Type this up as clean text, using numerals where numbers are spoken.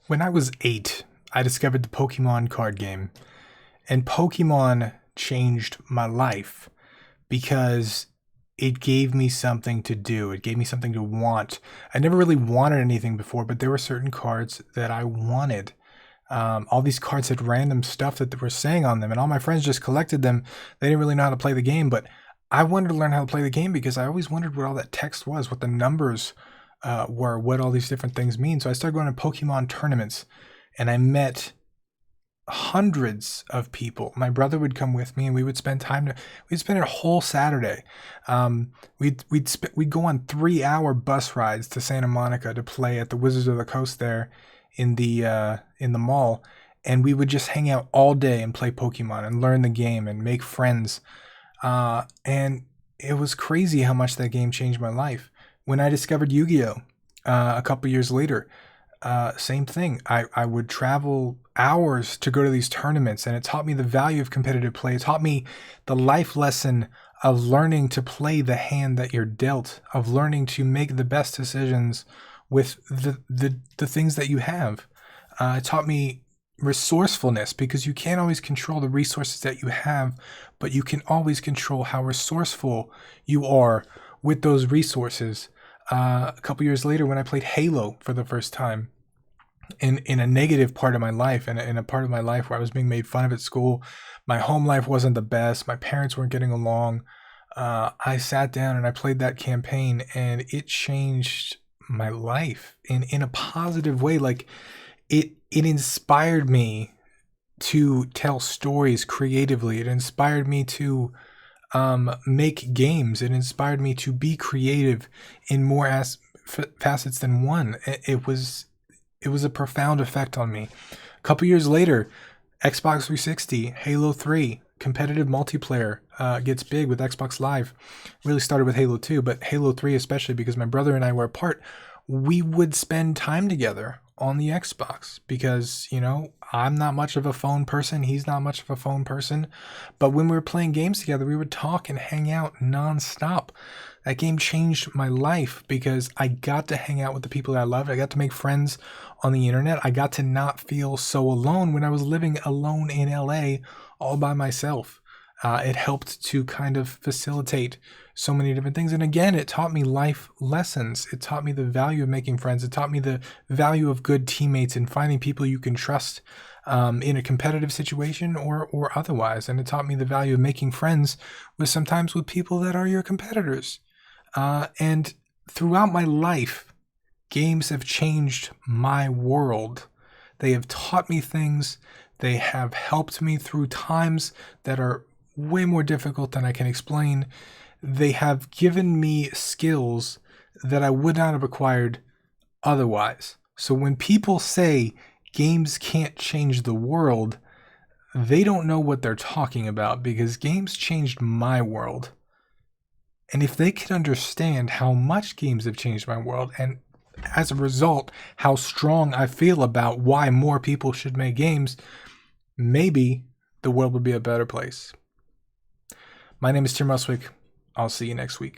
When I was 8, I discovered the Pokemon card game, and Pokemon changed my life because it gave me something to do. It gave me something to want. I never really wanted anything before, but there were certain cards that I wanted. All these cards had random stuff that they were saying on them, and all my friends just collected them. They didn't really know how to play the game, but I wanted to learn how to play the game because I always wondered what all that text was, what the numbers were, what all these different things mean. So I started going to Pokemon tournaments, and I met hundreds of people. My brother would come with me, and we would spend time. We'd spend a whole Saturday. We'd go on 3-hour bus rides to Santa Monica to play at the Wizards of the Coast there in the mall, and we would just hang out all day and play Pokemon and learn the game and make friends. And it was crazy how much that game changed my life. When I discovered Yu-Gi-Oh! A couple years later, same thing. I would travel hours to go to these tournaments, and it taught me the value of competitive play. It taught me the life lesson of learning to play the hand that you're dealt, of learning to make the best decisions with the things that you have. It taught me resourcefulness because you can't always control the resources that you have, but you can always control how resourceful you are with those resources. A couple years later, when I played Halo for the first time, in a negative part of my life, and in a part of my life where I was being made fun of at school, my home life wasn't the best, my parents weren't getting along. I sat down and I played that campaign, and it changed my life in a positive way. Like it inspired me to tell stories creatively. It inspired me to make games. It inspired me to be creative in more facets than one. It was a profound effect on me. A couple years later, Xbox 360, Halo 3, competitive multiplayer gets big with Xbox Live. Really started with Halo 2, but Halo 3 especially because my brother and I were apart. We would spend time together on the Xbox because, I'm not much of a phone person. He's not much of a phone person. But when we were playing games together, we would talk and hang out nonstop. That game changed my life because I got to hang out with the people that I loved. I got to make friends on the internet. I got to not feel so alone when I was living alone in LA all by myself. It helped to kind of facilitate so many different things. And again, it taught me life lessons. It taught me the value of making friends. It taught me the value of good teammates and finding people you can trust in a competitive situation or otherwise. And it taught me the value of making friends sometimes with people that are your competitors. And throughout my life, games have changed my world. They have taught me things. They have helped me through times that are way more difficult than I can explain. They have given me skills that I would not have acquired otherwise. So when people say games can't change the world, they don't know what they're talking about because games changed my world. And if they could understand how much games have changed my world, and as a result, how strong I feel about why more people should make games, maybe the world would be a better place. My name is Tim Ruswick. I'll see you next week.